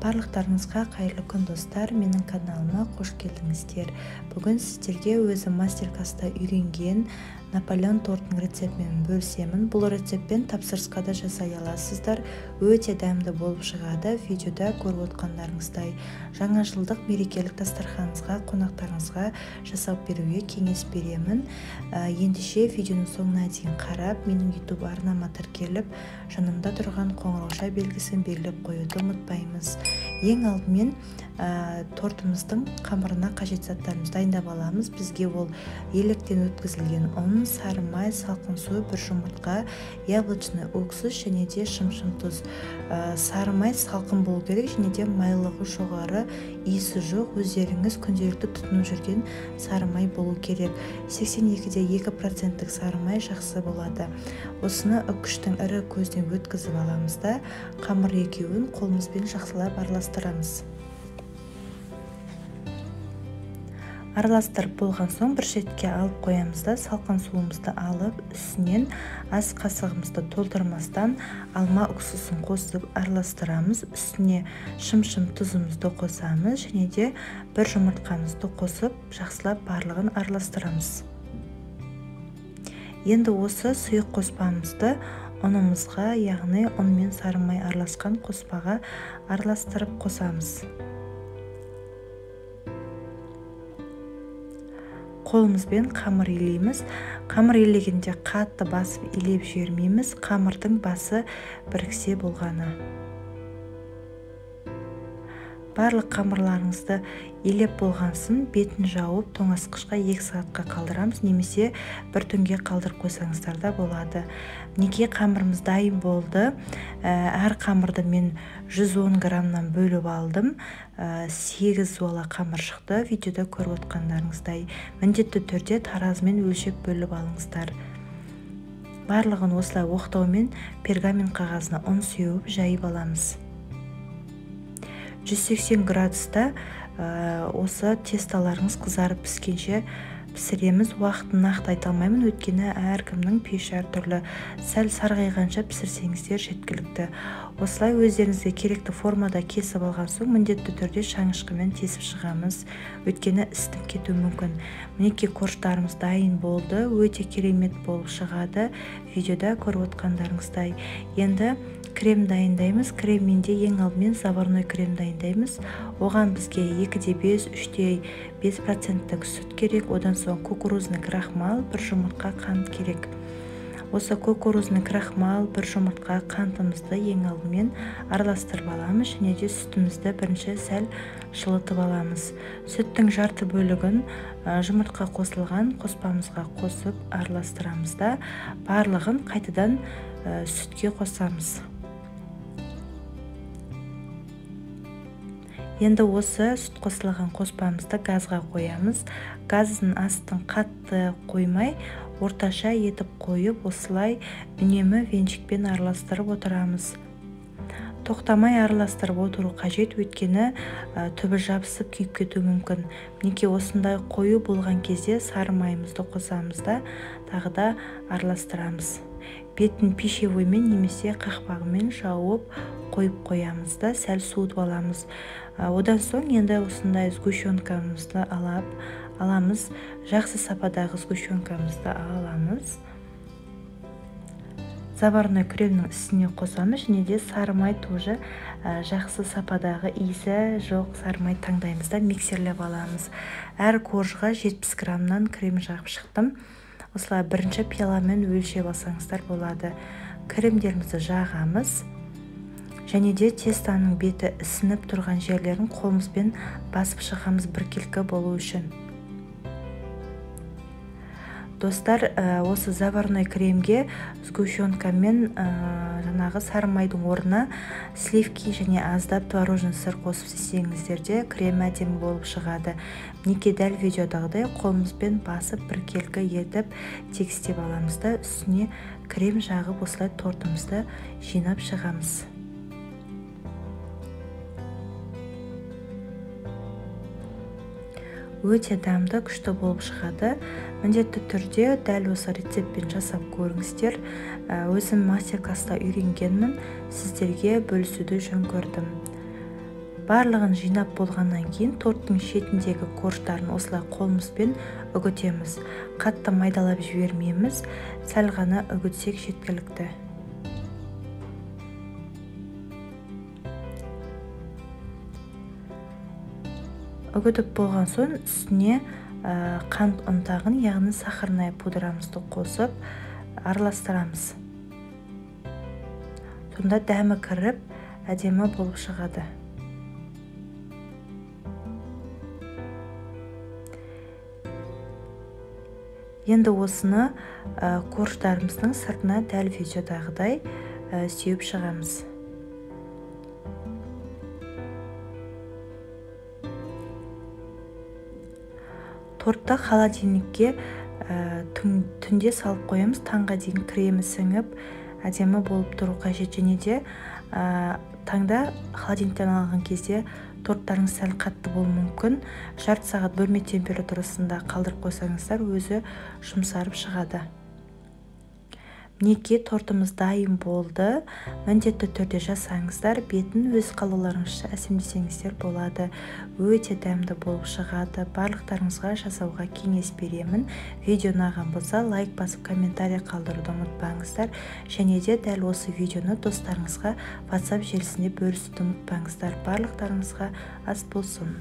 Барлықтарыңызға қайырлы күн достар, менің каналыма қош келдіңіздер. Бүгін сіздерге өзім мастер-класста үйренген Наполеон тортының рецептімен бөлісемін. Бұл рецептпен тапсырысқа да жасай аласыздар. Өте дәмді болып шығады. Видеода көріп отқандарыңыздай жаңа жылдық мерекелік дастарханыңызға, қонақтарыңызға жасап беруге кеңес беремін. Ендеше видеоның соңына дейін қарап, менің YouTube арнама тіркеліп, жанымда тұрған қоңырауша белгісін белгілеп қоюды ұмытпаймыз. Ең алдымен тортымыздың қамырына қажет заттарымызды дайындап аламыз. Бізге ол електен өткізілген ұн, сары май, салқын су, бір жұмыртқа, яблочный уксус және де шым-шым тұз. Сары май салқын болу керек және де майлығы жоғары, иісі жоқ, өздеріңіз күнделікті тұтынып жүрген сары май болу керек. 82-де 2% сары май жақсы болады. Осыны үкіштің ірі көзден өткізіп аламыз да, қамыр екеуін қолымызбен жақсылап араластырамыз. Араластырып болған соң бір шетке алып қоямыз да, салқын суымызды алып, үстінен ас қасығымызды толтырмастан алма уксусын қосып араластырамыз. Үстіне шым-шым тұзымызды қосамыз және де бір жұмыртқамызды қосып, жақсылап барлығын араластырамыз. Енді осы сұйық қоспамызды ұнымызға, яғни ұн мен сары май араласқан қоспаға араластырып қосамыз. Қолымызбен қамыр илейміз. Қамыр илегенде қатты басып илеп жібермейміз. Қамырдың басы біріксе болғаны. Барлық қамырларыңызды илеп болғансын, бетін жауып, тоңазытқышқа 2 сағатқа қалдырамыз, немесе бір түнге қалдырып қойсаңыздар да болады. Неге қамырымыз дайын болды. Әр қамырды мен 110 граммнан бөліп алдым. 8 зуала қамыр шықты. Видеода көріп отқандарыңыздай. Міндетті түрде таразымен өлшеп бөліп алыңыздар. Барлығын осылай оқтаумен пергамент қағазына ұн сеуіп жайып аламыз. 180 градуста осы тесталарыңыз қызарып піскенше пісіреміз. Уақытын нақты айта алмаймын, өйткені әркімнің пеші әртүрлі. Сәл сарғайғанша пісірсеңіздер жеткілікті. Осылай өздеріңізге керекті формада кесіп алған соң міндетті түрде шаңышқымен тесіп шығамыз, өйткені ісініп кетуі мүмкін. Мінекей корждарымыз дайын болды, өте керемет болып шығады. Видеода көріп отқандарыңыздай. Енді крем дайындаймыз. Кремменде ең алдымен заварной крем дайындаймыз. Оған бізге 2-де 5, 3-де 5% сүт керек. Одан соң кукурузный крахмал, бір жұмыртқа, қант керек. Осы кукурузный крахмал, бір жұмыртқа, қантымызды ең алдымен араластырып аламыз және де сүтімізді бірінші сәл жылытып аламыз. Сүттің жарты бөлігін жұмыртқа қосылған қоспамызға қосып араластырамыз да, барлығын қайтадан сүтке қосамыз. Енді осы сүт қосылған қоспамызды газға қоямыз. Газдың астын қатты қоймай, орташа етіп қойып, осылай үнемі венчикпен араластырып отырамыз. Тоқтамай араластырып отыру қажет, өйткені түбі жабысып күйіп кетуі мүмкін. Мінекей осындай қою болған кезде сары майымызды қосамыз да, тағы да араластырамыз. Бетін пищевоймен немесе қақпағымен жауып қойып қоямыз да, сәл суытып аламыз. Одан соң енді осындай сгущенкамызды аламыз. Жақсы сападағы сгущенкамызды аламыз. Заварной кремнің үстіне қосамыз және де сары май тоже жақсы сападағы иісі жоқ сары май таңдаймыз да миксерлеп аламыз. Әр коржға 70 граммнан крем жағып шықтым. Осылай бірінші пияламен өлшеп алсаңыздар болады. Кремдерімізді жағамыз. Және де тестаның беті ісініп тұрған жерлерін қолымызбен басып шығамыз біркелкі болу үшін. Достар, осы заварной кремге сгущенкамен жаңағы сары майдың орнына сливки және аздап творожный сыр қосып істесеңіздерде крем әдемі болып шығады. Мінекей дәл видеодағыдай қолымызбен басып біркелкі етіп тегістеп аламыз да, үстіне крем жағып осылай тортымызды жинап шығамыз. Өте дәмді, күшті болып шығады. Міндетті түрде дәл осы рецептпен жасап көріңіздер. Өзім мастер-класста үйренгенмін, сіздерге бөлісуді жөн көрдім. Барлығын жинап болғаннан кейін торттың шетіндегі корждарын осылай қолымызбен үгітеміз. Қатты майдалап жібермейміз, сәл ғана үгітсек жеткілікті. Үгітіп болған соң үстіне қант ұнтағын, яғни сахарный пудрамызды қосып араластырамыз. Сонда дәмі кіріп, әдемі болып шығады. Енді осыны корждарымыздың сыртына дәл видеодағыдай сеуіп шығамыз. Тортты холодильникке түнде салып қоямыз, таңға дейін кремі сіңіп, әдемі болып тұру қажет. Және де таңда холодильниктен алған кезде торттарыңыз сәл қатты болуы мүмкін. Жарты сағат бөлме температурасында қалдырып қойсаңыздар, өзі жұмсарып шығады. Мінекей тортымыз дайын болды. Міндетті түрде жасаңыздар, бетін өз қалауларыңызша әсемдесеңіздер болады. Өте дәмді болып шығады. Барлықтарыңызға жасауға кеңес беремін. Видео ұнаған болса, лайк басып, комментарий қалдыруды ұмытпаңыздар. Және де дәл осы видеоны достарыңызға WhatsApp желісінде бөлісуді ұмытпаңыздар. Барлықтарыңызға ас болсын.